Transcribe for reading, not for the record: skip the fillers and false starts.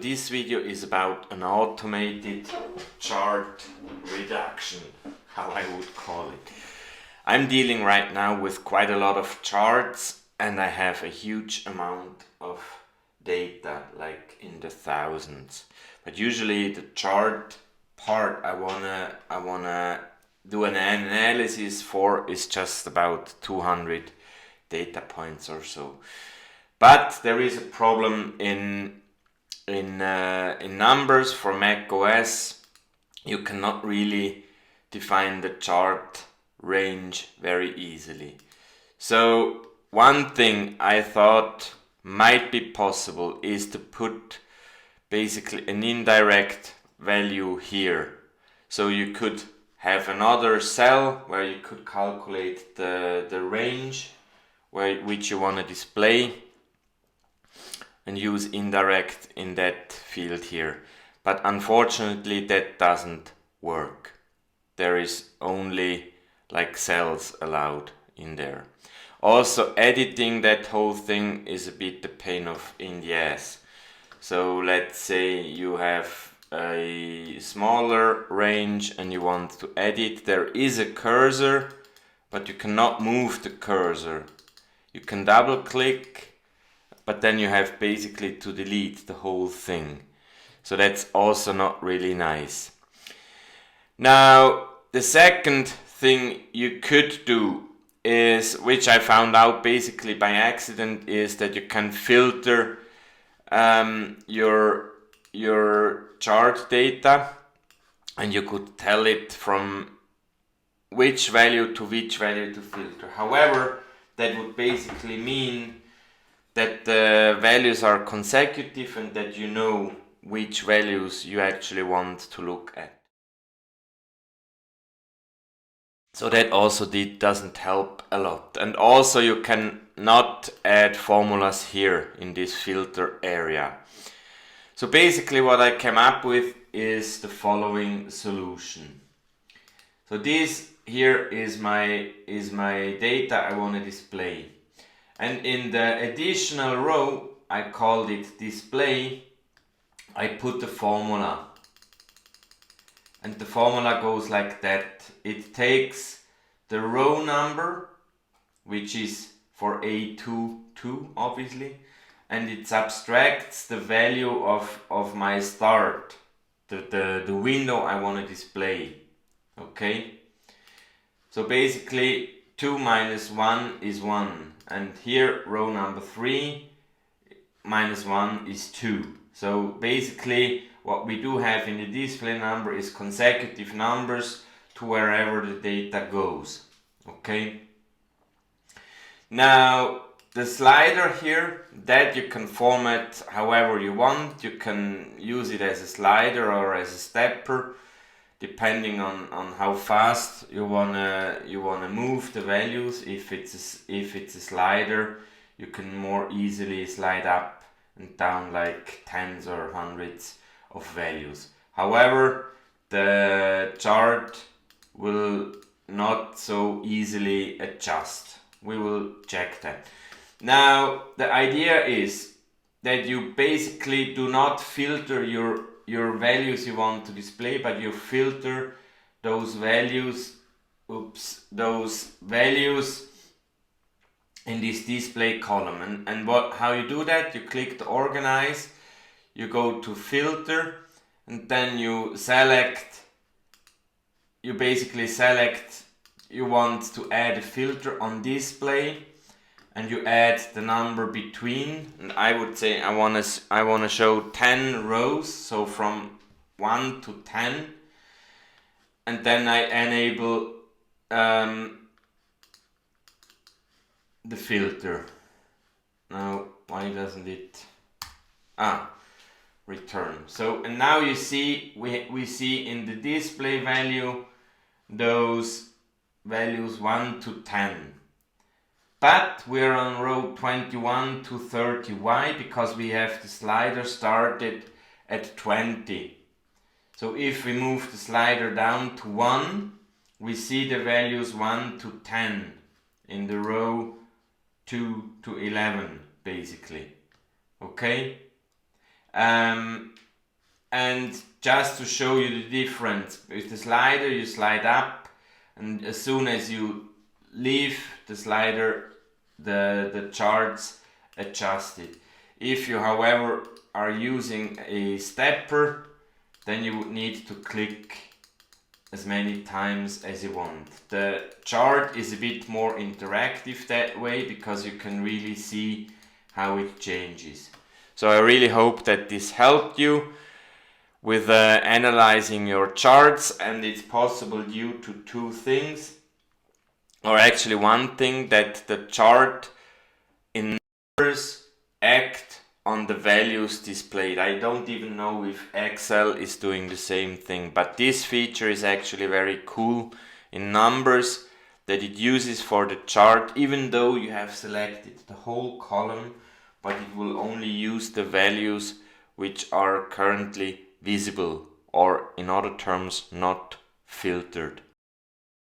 this video is about an automated chart reduction, how I would call it. I'm dealing right now with quite a lot of charts and I have a huge amount of data, like in the thousands. But usually the chart part I wanna do an analysis for is just about 200 data points or so. But there is a problem in numbers for Mac OS. You cannot really define the chart range very easily. So one thing I thought might be possible is to put basically an indirect value here. So you could have another cell where you could calculate the range which you want to display and use indirect in that field here. But unfortunately that doesn't work. There is only like cells allowed in there. Also editing that whole thing is a bit the pain in the ass. So let's say you have a smaller range and you want to edit. There is a cursor, but you cannot move the cursor. You can double click, but then you have basically to delete the whole thing. So that's also not really nice. Now, the second thing you could do is, which I found out basically by accident, is that you can filter your chart data, and you could tell it from which value to filter. However, that would basically mean that the values are consecutive and that you know which values you actually want to look at. So that also doesn't help a lot. And also you can not add formulas here in this filter area. So basically what I came up with is the following solution. So this here is my data I want to display. And in the additional row, I called it display, I put the formula. And the formula goes like that. It takes the row number, which is for A22 obviously, and it subtracts the value of my start, the window I want to display. Okay? So basically 2 minus 1 is 1. And here row number 3 minus 1 is 2. So basically what we do have in the display number is consecutive numbers to wherever the data goes. Okay. Now the slider here, that you can format however you want. You can use it as a slider or as a stepper, depending on how fast you wanna move the values. If it's a slider, you can more easily slide up and down like tens or hundreds of values. However, the chart will not so easily adjust. We will check that. Now, the idea is that you basically do not filter your values you want to display, but you filter those values in this display column. And how you do that, you click the organize, you go to filter, and then you basically select you want to add a filter on display, and you add the number between, and I would say I want to show 10 rows, so from 1 to 10, and then I enable the filter. Now why doesn't it return? So, and now you see we see in the display value those values 1 to 10. But we're on row 21 to 30. Why? Because we have the slider started at 20. So if we move the slider down to 1, we see the values 1 to 10 in the row 2 to 11 basically. Okay? And just to show you the difference, with the slider you slide up, and as soon as you leave the slider, the charts adjusted. If you, however, are using a stepper, then you would need to click as many times as you want. The chart is a bit more interactive that way, because you can really see how it changes. So I really hope that this helped you with analyzing your charts, and it's possible due to two things, or actually one thing, that the chart in numbers act on the values displayed. I don't even know if Excel is doing the same thing, but this feature is actually very cool in numbers, that it uses for the chart, even though you have selected the whole column, but it will only use the values which are currently visible, or in other terms, not filtered.